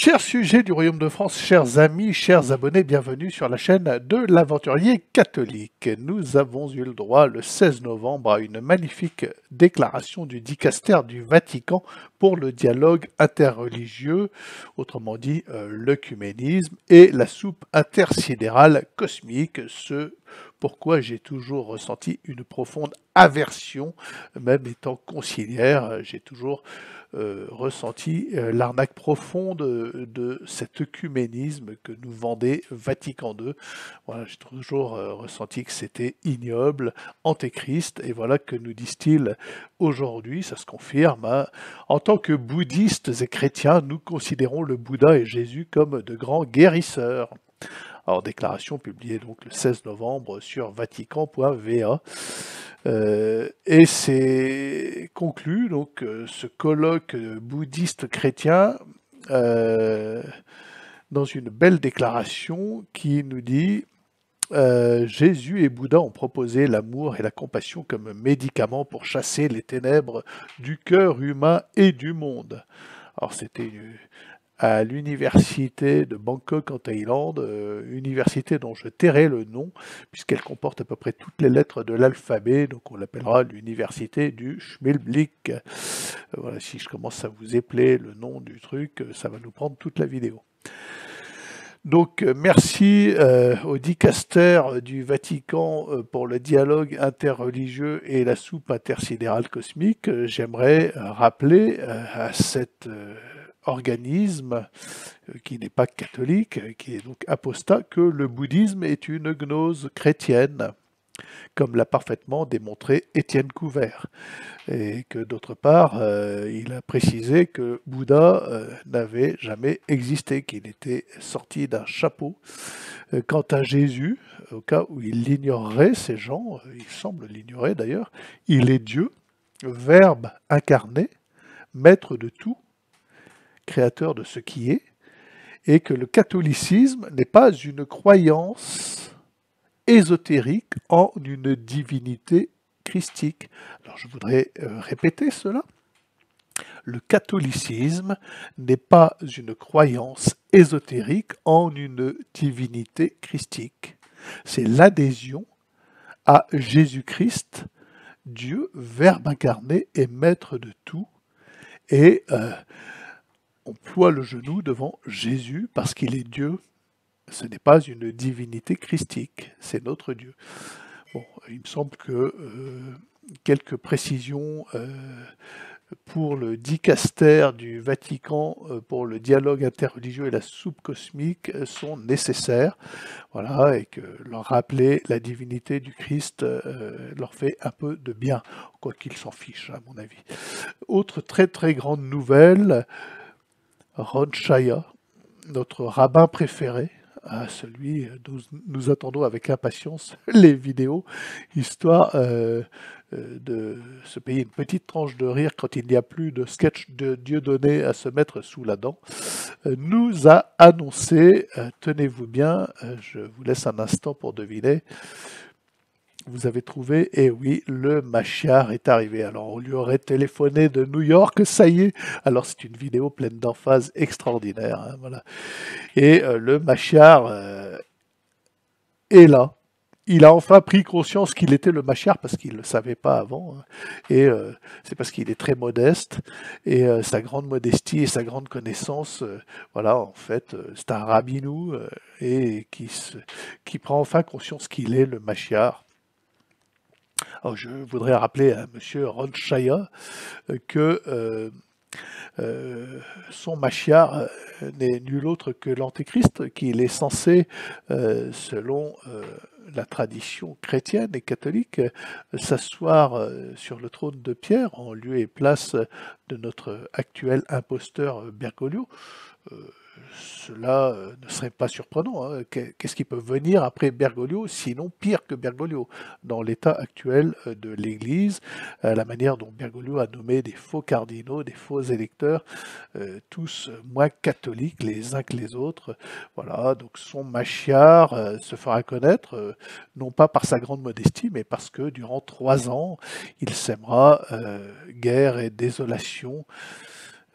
Chers sujets du Royaume de France, chers amis, chers abonnés, bienvenue sur la chaîne de l'Aventurier catholique. Nous avons eu le droit le 16 novembre à une magnifique déclaration du dicaster du Vatican pour le dialogue interreligieux, autrement dit l'œcuménisme et la soupe intersidérale cosmique, ce pourquoi j'ai toujours ressenti une profonde aversion, même étant conciliaire, j'ai toujours ressenti l'arnaque profonde de cet œcuménisme que nous vendait Vatican II. Voilà, j'ai toujours ressenti que c'était ignoble, antéchrist, et voilà que nous disent-ils aujourd'hui, ça se confirme, hein. En tant que bouddhistes et chrétiens, nous considérons le Bouddha et Jésus comme de grands guérisseurs. Alors, déclaration publiée donc le 16 novembre sur vatican.va. Et c'est conclu donc ce colloque bouddhiste chrétien dans une belle déclaration qui nous dit Jésus et Bouddha ont proposé l'amour et la compassion comme médicaments pour chasser les ténèbres du cœur humain et du monde. Alors c'était à l'université de Bangkok en Thaïlande, université dont je tairai le nom, puisqu'elle comporte à peu près toutes les lettres de l'alphabet, donc on l'appellera l'université du Schmilblick. Voilà, si je commence à vous épeler le nom du truc, ça va nous prendre toute la vidéo. Donc merci au dicaster du Vatican pour le dialogue interreligieux et la soupe intersidérale cosmique. J'aimerais rappeler à cet organisme qui n'est pas catholique, qui est donc apostat, que le bouddhisme est une gnose chrétienne, comme l'a parfaitement démontré Étienne Couvert. Et que d'autre part, il a précisé que Bouddha n'avait jamais existé, qu'il était sorti d'un chapeau. Quant à Jésus, au cas où il l'ignorerait, ces gens, il semble l'ignorer d'ailleurs, il est Dieu, Verbe incarné, maître de tout, créateur de ce qui est, et que le catholicisme n'est pas une croyance ésotérique en une divinité christique. Alors je voudrais répéter cela. Le catholicisme n'est pas une croyance ésotérique en une divinité christique. C'est l'adhésion à Jésus-Christ, Dieu, Verbe incarné et maître de tout, et on ploie le genou devant Jésus parce qu'il est Dieu. Ce n'est pas une divinité christique, c'est notre Dieu. Bon, il me semble que quelques précisions pour le dicaster du Vatican pour le dialogue interreligieux et la soupe cosmique sont nécessaires. Voilà, et que leur rappeler la divinité du Christ leur fait un peu de bien, quoi qu'ils s'en fichent, à mon avis. Autre très très grande nouvelle, Ron Chaya, notre rabbin préféré, celui dont nous attendons avec impatience les vidéos, histoire de se payer une petite tranche de rire quand il n'y a plus de sketch de Dieudonné à se mettre sous la dent, nous a annoncé, tenez-vous bien, je vous laisse un instant pour deviner, vous avez trouvé, et oui, le Machiar est arrivé. Alors, on lui aurait téléphoné de New York, ça y est. Alors, c'est une vidéo pleine d'emphase extraordinaire. Hein, voilà. Et le Machiar est là. Il a enfin pris conscience qu'il était le Machiar parce qu'il ne le savait pas avant. Hein. Et c'est parce qu'il est très modeste. Et sa grande modestie et sa grande connaissance, voilà, en fait, c'est un rabinou et qui prend enfin conscience qu'il est le Machiar. Alors, je voudrais rappeler à M. Ron Chaya que son Machiar n'est nul autre que l'Antéchrist, qu'il est censé, selon la tradition chrétienne et catholique, s'asseoir sur le trône de Pierre en lieu et place de notre actuel imposteur Bergoglio. Cela ne serait pas surprenant. Hein. Qu'est-ce qui peut venir après Bergoglio, sinon pire que Bergoglio, dans l'état actuel de l'Église, la manière dont Bergoglio a nommé des faux cardinaux, des faux électeurs, tous moins catholiques les uns que les autres. Voilà, donc son Machiar se fera connaître, non pas par sa grande modestie, mais parce que durant 3 ans, il sèmera guerre et désolation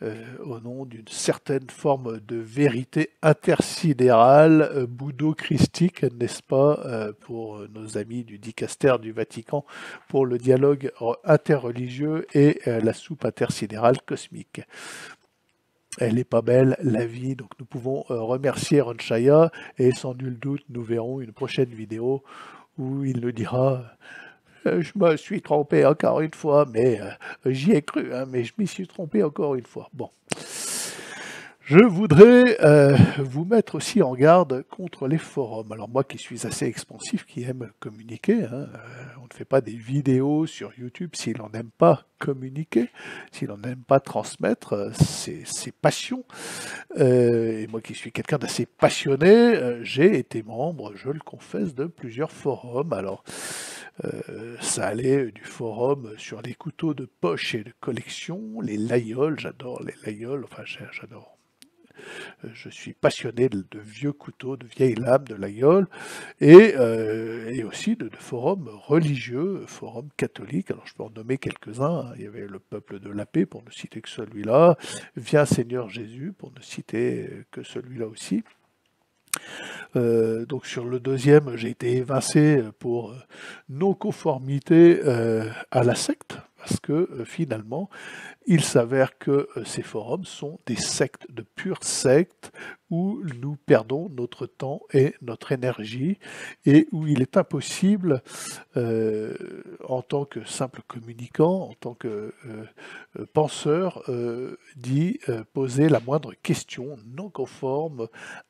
au nom d'une certaine forme de vérité intersidérale, bouddho-christique, n'est-ce pas, pour nos amis du dicaster du Vatican, pour le dialogue interreligieux et la soupe intersidérale cosmique. Elle n'est pas belle, la vie, donc nous pouvons remercier Ronchaya, et sans nul doute, nous verrons une prochaine vidéo où il nous dira je me suis trompé encore une fois, mais j'y ai cru, hein, mais je m'y suis trompé encore une fois. Bon. Je voudrais vous mettre aussi en garde contre les forums. Alors moi qui suis assez expansif, qui aime communiquer, hein, on ne fait pas des vidéos sur YouTube si l'on n'aime pas communiquer, si l'on n'aime pas transmettre ses passions. Et moi qui suis quelqu'un d'assez passionné, j'ai été membre, je le confesse, de plusieurs forums. Alors ça allait du forum sur les couteaux de poche et de collection, les layoles, j'adore les layoles, enfin j'adore. Je suis passionné de vieux couteaux, de vieilles lames, de laïol, et aussi de forums religieux, forums catholiques. Alors je peux en nommer quelques-uns. Il y avait le Peuple de la Paix, pour ne citer que celui-là, Viens Seigneur Jésus, pour ne citer que celui-là aussi. Donc sur le deuxième, j'ai été évincé pour non-conformité à la secte, parce que finalement, il s'avère que ces forums sont des sectes, de pures sectes, où nous perdons notre temps et notre énergie, et où il est impossible, en tant que simple communicant, en tant que penseur, d'y poser la moindre question non conforme,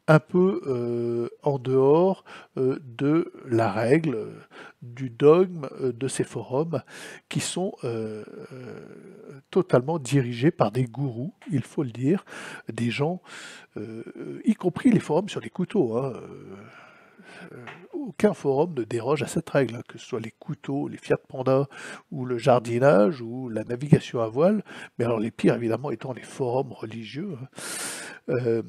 un peu en dehors de la règle, du dogme de ces forums, qui sont totalement dirigés par des gourous, il faut le dire, des gens, y compris les forums sur les couteaux, hein, aucun forum ne déroge à cette règle, hein, que ce soit les couteaux, les Fiat Panda, ou le jardinage, ou la navigation à voile, mais alors les pires évidemment étant les forums religieux. Hein.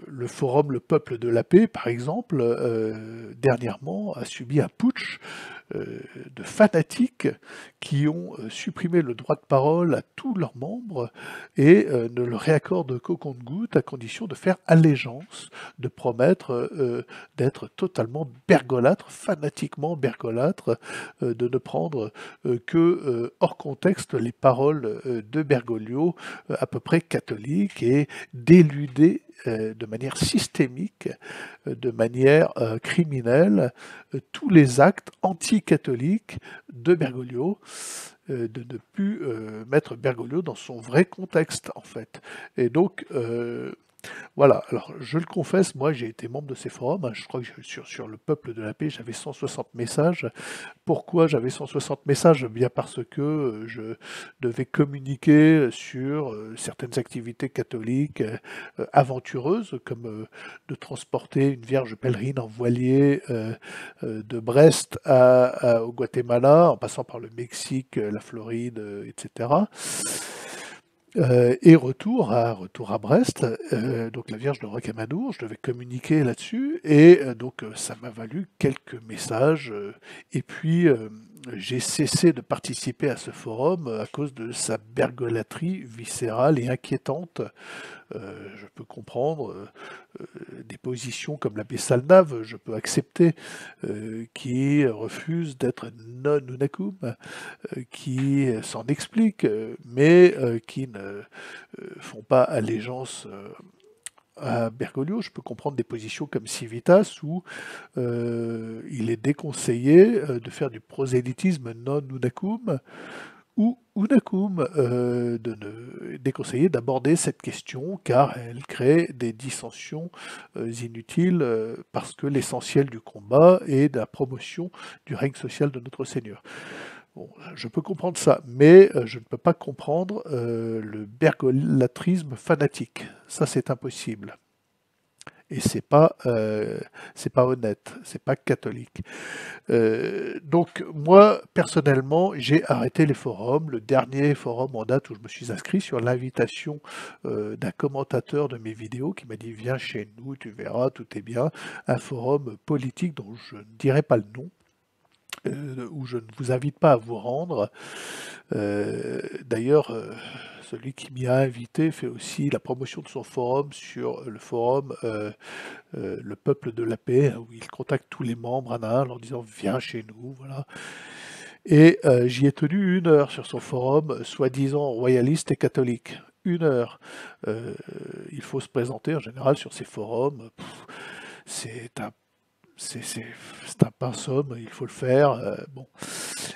Le forum Le Peuple de la Paix, par exemple, dernièrement a subi un putsch de fanatiques qui ont supprimé le droit de parole à tous leurs membres et ne le réaccordent qu'au compte-gouttes à condition de faire allégeance, de promettre d'être totalement bergolâtre, fanatiquement bergolâtre, de ne prendre que hors contexte les paroles de Bergoglio, à peu près catholiques, et d'éluder de manière systémique, de manière criminelle, tous les actes anticatholiques de Bergoglio, de ne plus mettre Bergoglio dans son vrai contexte, en fait. Et donc, voilà, alors je le confesse, moi j'ai été membre de ces forums, hein, je crois que sur le Peuple de la Paix, j'avais 160 messages. Pourquoi j'avais 160 messages? Bien parce que je devais communiquer sur certaines activités catholiques aventureuses, comme de transporter une Vierge pèlerine en voilier de Brest au Guatemala, en passant par le Mexique, la Floride, etc. Et retour à Brest, donc la Vierge de Rocamadour, je devais communiquer là-dessus, et donc ça m'a valu quelques messages, et puis j'ai cessé de participer à ce forum à cause de sa bergolâtrie viscérale et inquiétante. Je peux comprendre des positions comme l'abbé Salnave, je peux accepter, qui refuse d'être non unacum, qui s'en expliquent, mais qui ne font pas allégeance à Bergoglio. Je peux comprendre des positions comme Civitas, où il est déconseillé de faire du prosélytisme non unacum, ou unacum, déconseillé d'aborder cette question, car elle crée des dissensions inutiles, parce que l'essentiel du combat est de la promotion du règne social de notre Seigneur. Bon, je peux comprendre ça, mais je ne peux pas comprendre le bergolatrisme fanatique. Ça, c'est impossible. Et c'est pas honnête, c'est pas catholique. Donc moi, personnellement, j'ai arrêté les forums. Le dernier forum en date où je me suis inscrit sur l'invitation d'un commentateur de mes vidéos qui m'a dit viens chez nous, tu verras, tout est bien. Un forum politique dont je ne dirai pas le nom, où je ne vous invite pas à vous rendre. D'ailleurs, celui qui m'y a invité, fait aussi la promotion de son forum sur le forum Le Peuple de la Paix, où il contacte tous les membres un à un en leur disant viens chez nous, voilà. Et j'y ai tenu 1 heure sur son forum, soi-disant royaliste et catholique. 1 heure. Il faut se présenter en général sur ces forums. C'est un c'est un pinceau, il faut le faire. Bon.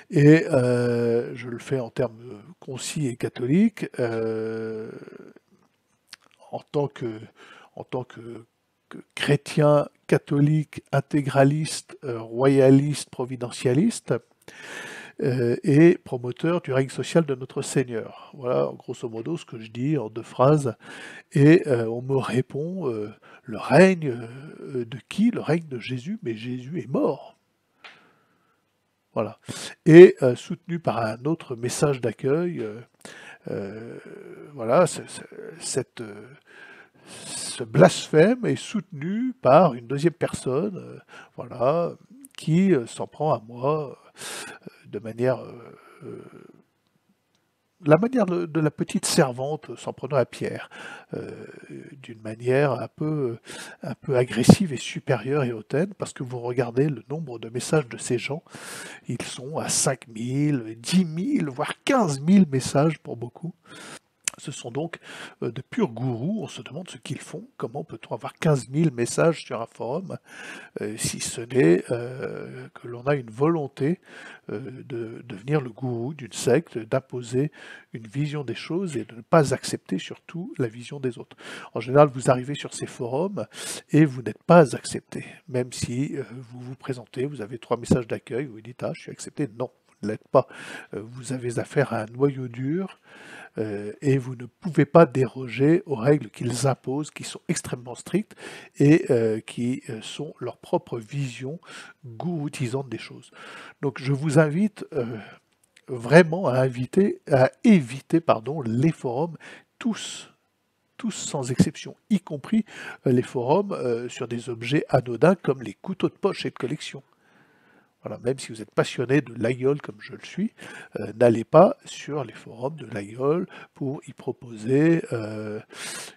Et je le fais en termes concis et catholiques, en tant que, que chrétien, catholique, intégraliste, royaliste, providentialiste, et promoteur du règne social de notre Seigneur. Voilà, grosso modo, ce que je dis en 2 phrases. Et on me répond, le règne de qui? Le règne de Jésus, mais Jésus est mort. Voilà. Et soutenu par un autre message d'accueil, voilà, ce blasphème est soutenu par une deuxième personne, voilà, qui s'en prend à moi de manière, la manière de la petite servante s'en prenant à Pierre, d'une manière un peu agressive et supérieure et hautaine, parce que vous regardez le nombre de messages de ces gens, ils sont à 5 000, 10 000, voire 15 000 messages pour beaucoup. Ce sont donc de purs gourous, on se demande ce qu'ils font, comment peut-on avoir 15 000 messages sur un forum, si ce n'est que l'on a une volonté de devenir le gourou d'une secte, d'imposer une vision des choses et de ne pas accepter surtout la vision des autres. En général, vous arrivez sur ces forums et vous n'êtes pas accepté, même si vous vous présentez, vous avez 3 messages d'accueil, vous dites « Ah, je suis accepté », non, vous ne l'êtes pas. Vous avez affaire à un noyau dur, et vous ne pouvez pas déroger aux règles qu'ils imposent, qui sont extrêmement strictes et qui sont leur propre vision gouroutisante des choses. Donc je vous invite vraiment à éviter les forums, tous sans exception, y compris les forums sur des objets anodins comme les couteaux de poche et de collection. Voilà, même si vous êtes passionné de l'aïeul comme je le suis, n'allez pas sur les forums de l'aïeul pour y proposer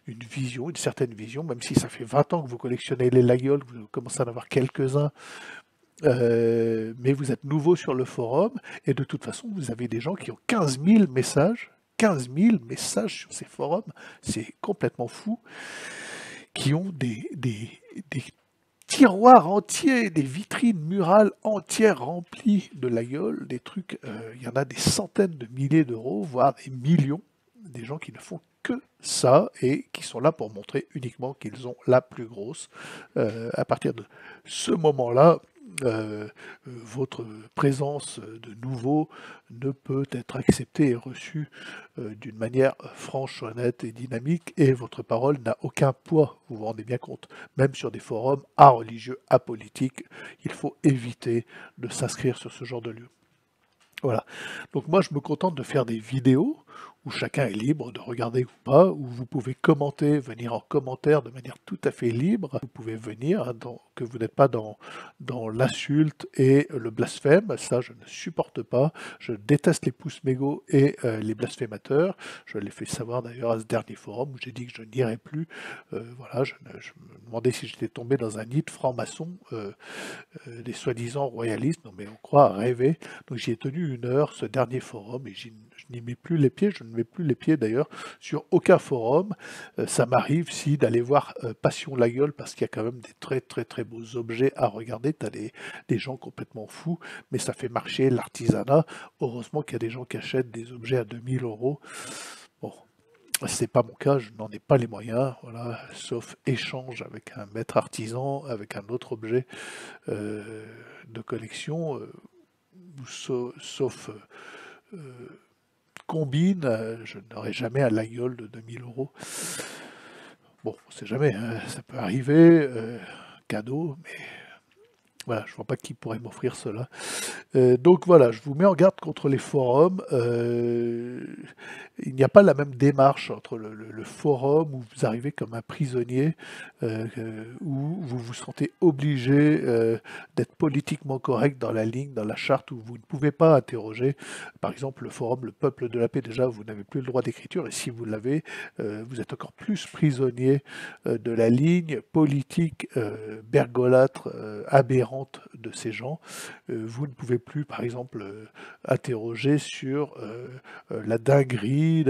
une certaine vision, même si ça fait 20 ans que vous collectionnez les laïeuls, vous commencez à en avoir quelques-uns, mais vous êtes nouveau sur le forum, et de toute façon, vous avez des gens qui ont 15 000 messages, 15 000 messages sur ces forums, c'est complètement fou, qui ont des tiroirs entiers, des vitrines murales entières remplies de l'aïeul, des trucs, il y en a des centaines de milliers d'euros, voire des millions, des gens qui ne font que ça et qui sont là pour montrer uniquement qu'ils ont la plus grosse. À partir de ce moment-là, votre présence de nouveau ne peut être acceptée et reçue d'une manière franche, honnête et dynamique, et votre parole n'a aucun poids, vous vous rendez bien compte. Même sur des forums religieux, apolitiques, il faut éviter de s'inscrire sur ce genre de lieu. Voilà. Donc moi, je me contente de faire des vidéos où chacun est libre de regarder ou pas, où vous pouvez commenter, venir en commentaire de manière tout à fait libre. Vous pouvez venir, hein, que vous n'êtes pas dans l'insulte et le blasphème, ça je ne supporte pas. Je déteste les pouces mégots et les blasphémateurs. Je l'ai fait savoir d'ailleurs à ce dernier forum où j'ai dit que je n'irais plus. Voilà, je me demandais si j'étais tombé dans un nid de francs-maçons, des soi-disant royalistes. Non mais on croit à rêver. Donc j'y ai tenu 1 heure, ce dernier forum, et je n'y mets plus les pieds, je ne mets plus les pieds d'ailleurs sur aucun forum. Ça m'arrive d'aller voir Passion la gueule, parce qu'il y a quand même des très très très beaux objets à regarder, tu as des gens complètement fous, mais ça fait marcher l'artisanat. Heureusement qu'il y a des gens qui achètent des objets à 2000 euros. Bon, c'est pas mon cas, je n'en ai pas les moyens, voilà, sauf échange avec un maître artisan, avec un autre objet de collection, sauf combine, je n'aurai jamais un laïeul de 2000 euros. Bon, on sait jamais, hein, ça peut arriver, cadeau, mais Voilà, je vois pas qui pourrait m'offrir cela. Donc voilà, je vous mets en garde contre les forums. Il n'y a pas la même démarche entre le forum où vous arrivez comme un prisonnier, où vous vous sentez obligé d'être politiquement correct dans la ligne, dans la charte, où vous ne pouvez pas interroger. Par exemple, le forum Le Peuple de la Paix, déjà, vous n'avez plus le droit d'écriture, et si vous l'avez, vous êtes encore plus prisonnier de la ligne politique bergolâtre, aberrante de ces gens. Vous ne pouvez plus, par exemple, interroger sur la dinguerie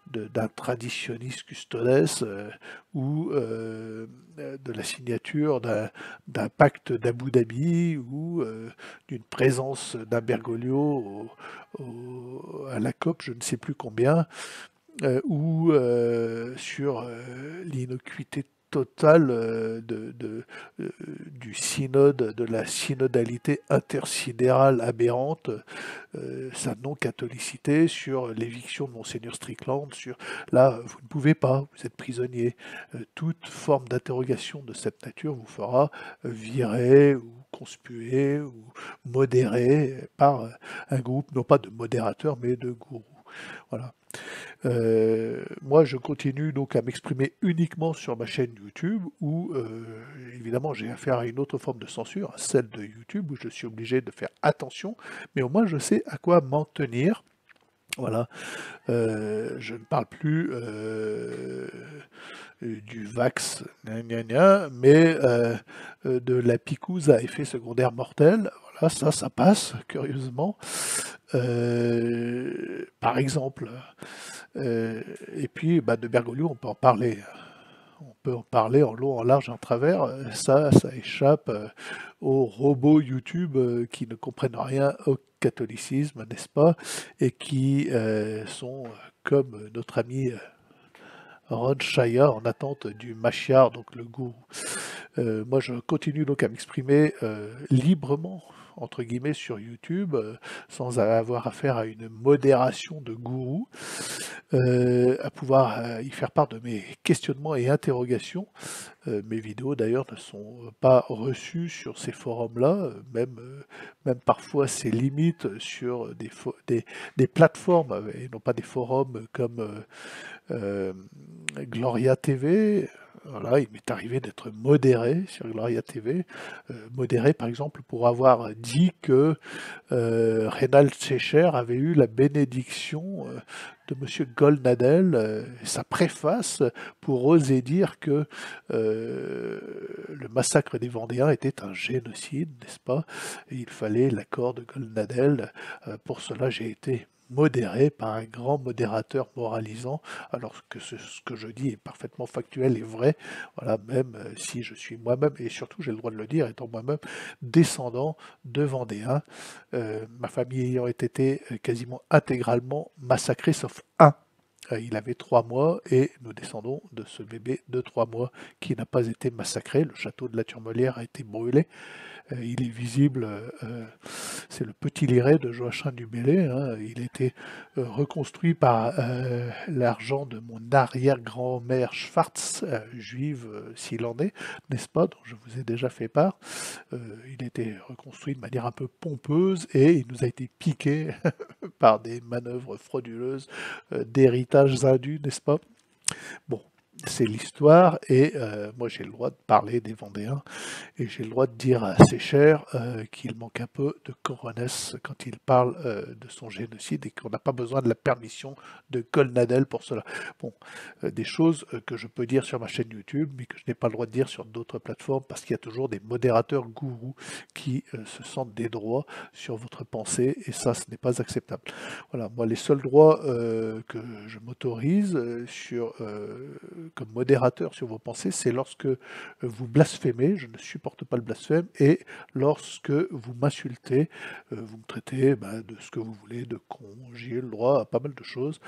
d'un traditionniste custodes ou de la signature d'un pacte d'Abu Dhabi ou d'une présence d'un Bergoglio à la COP, je ne sais plus combien, ou sur l'innocuité totale du synode, de la synodalité intersidérale aberrante, sa non-catholicité, sur l'éviction de Monseigneur Strickland, sur là, vous ne pouvez pas, vous êtes prisonnier. Toute forme d'interrogation de cette nature vous fera virer ou conspuer ou modérer par un groupe, non pas de modérateurs, mais de gourous. Voilà. Moi, je continue donc à m'exprimer uniquement sur ma chaîne YouTube où, évidemment, j'ai affaire à une autre forme de censure, celle de YouTube, où je suis obligé de faire attention, mais au moins je sais à quoi m'en tenir. Voilà, je ne parle plus du Vax, gna gna gna, mais de la picouse à effet secondaire mortel. Voilà, ça passe, curieusement. Par exemple. Et puis, bah, de Bergoglio, on peut en parler. On peut en parler en long, en large et en travers. Ça échappe aux robots YouTube qui ne comprennent rien au catholicisme, n'est-ce pas? Et qui sont comme notre ami Ron Shaya en attente du Mashiach, donc le gourou. Moi, je continue donc à m'exprimer librement, entre guillemets, sur YouTube, sans avoir affaire à une modération de gourou, à pouvoir y faire part de mes questionnements et interrogations. Mes vidéos, d'ailleurs, ne sont pas reçues sur ces forums-là, même parfois c'est limite sur des plateformes, et non pas des forums comme Gloria TV. Voilà, il m'est arrivé d'être modéré sur Gloria TV, modéré par exemple pour avoir dit que Reynald Secher avait eu la bénédiction de M. Goldnadel, sa préface pour oser dire que le massacre des Vendéens était un génocide, n'est-ce pas? Et il fallait l'accord de Goldnadel. Pour cela, j'ai été modéré par un grand modérateur moralisant, alors que ce que je dis est parfaitement factuel et vrai, voilà, même si je suis moi-même, et surtout j'ai le droit de le dire, étant moi-même descendant de Vendéens, ma famille ayant été quasiment intégralement massacrée, sauf un. Il avait 3 mois et nous descendons de ce bébé de 3 mois qui n'a pas été massacré. Le château de la Turmelière a été brûlé. Il est visible, c'est le petit liret de Joachim du Bellay. Hein. Il a été reconstruit par l'argent de mon arrière-grand-mère Schwartz, juive s'il en est, n'est-ce pas, dont je vous ai déjà fait part. Il a été reconstruit de manière un peu pompeuse et il nous a été piqué par des manœuvres frauduleuses d'héritage indus, n'est-ce pas? Bon, c'est l'histoire et moi j'ai le droit de parler des Vendéens et j'ai le droit de dire à Sécher qu'il manque un peu de coronesse quand il parle de son génocide et qu'on n'a pas besoin de la permission de Goldnadel pour cela. Bon, des choses que je peux dire sur ma chaîne YouTube mais que je n'ai pas le droit de dire sur d'autres plateformes parce qu'il y a toujours des modérateurs gourous qui se sentent des droits sur votre pensée et ça, ce n'est pas acceptable. Voilà, moi les seuls droits que je m'autorise comme modérateur sur vos pensées, c'est lorsque vous blasphémez, je ne supporte pas le blasphème, et lorsque vous m'insultez, vous me traitez de ce que vous voulez, de con, j'ai le droit à pas mal de choses,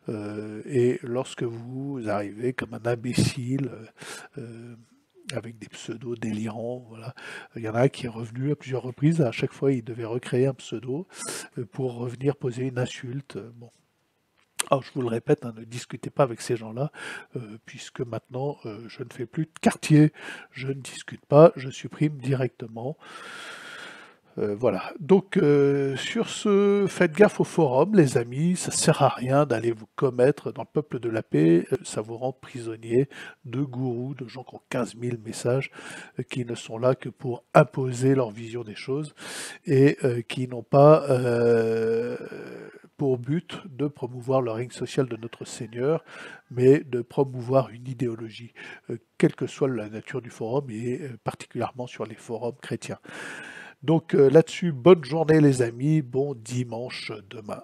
et lorsque vous arrivez comme un imbécile, avec des pseudos délirants, voilà. Il y en a un qui est revenu à plusieurs reprises, à chaque fois il devait recréer un pseudo pour revenir poser une insulte. Bon. Alors, je vous le répète, hein, ne discutez pas avec ces gens-là, puisque maintenant, je ne fais plus de quartier, je ne discute pas, je supprime directement. Voilà. Donc, sur ce, faites gaffe au forum, les amis, ça sert à rien d'aller vous commettre dans le peuple de la paix, ça vous rend prisonnier de gourous, de gens qui ont 15 000 messages, qui ne sont là que pour imposer leur vision des choses et qui n'ont pas pour but de promouvoir le règne social de notre Seigneur, mais de promouvoir une idéologie, quelle que soit la nature du forum et particulièrement sur les forums chrétiens. Donc là-dessus, bonne journée les amis, bon dimanche demain.